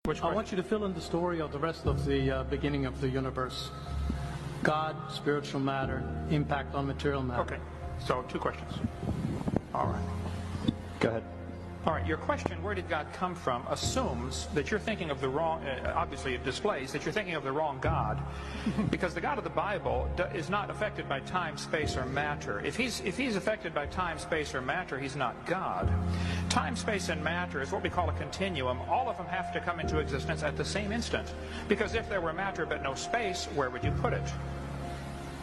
Which I question? want you to fill in the story of the rest of the beginning of the universe. God, spiritual matter, impact on material matter. Okay, so 2 questions. All right. Go ahead. All right, your question, where did God come from, assumes that you're thinking of the wrong, obviously it displays that you're thinking of the wrong God, because the God of the Bible is not affected by time, space, or matter. If he's affected by time, space, or matter, he's not God. Time, space, and matter is what we call a continuum. All of them have to come into existence at the same instant, because if there were matter but no space, where would you put it?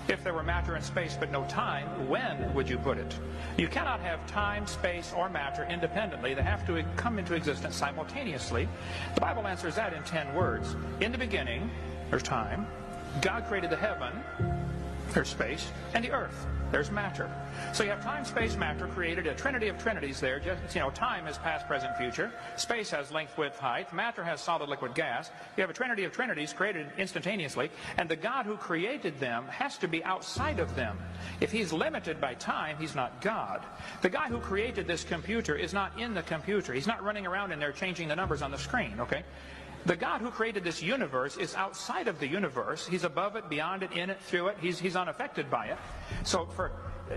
If there were matter and space but no time, when would you put it? You cannot have time, space, or matter independently. They have to come into existence simultaneously. The Bible answers that in 10 words. In the beginning, there's time. God created the heaven, there's space, and the earth, there's matter. So you have time, space, matter, created a trinity of trinities there. Just, time is past, present, future. Space has length, width, height. Matter has solid, liquid, gas. You have a trinity of trinities created instantaneously, and the God who created them has to be outside of them. If he's limited by time, he's not God. The guy who created this computer is not in the computer. He's not running around in there changing the numbers on the screen, okay? The God who created this universe is outside of the universe. He's above it, beyond it, in it, through it. He's unaffected by it. So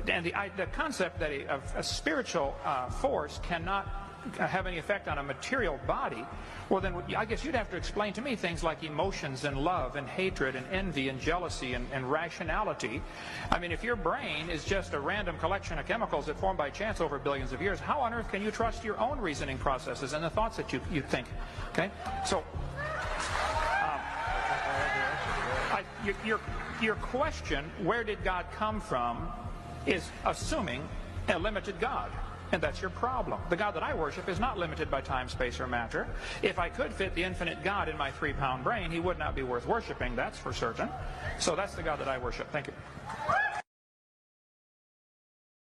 the concept that a spiritual force cannot have any effect on a material body, well then I guess you'd have to explain to me things like emotions and love and hatred and envy and jealousy and rationality. I mean, if your brain is just a random collection of chemicals that formed by chance over billions of years, how on earth can you trust your own reasoning processes and the thoughts that you think? Okay, so your question, where did God come from, is assuming a limited God. And that's your problem. The God that I worship is not limited by time, space, or matter. If I could fit the infinite God in my 3-pound brain, he would not be worth worshiping, that's for certain. So that's the God that I worship. Thank you.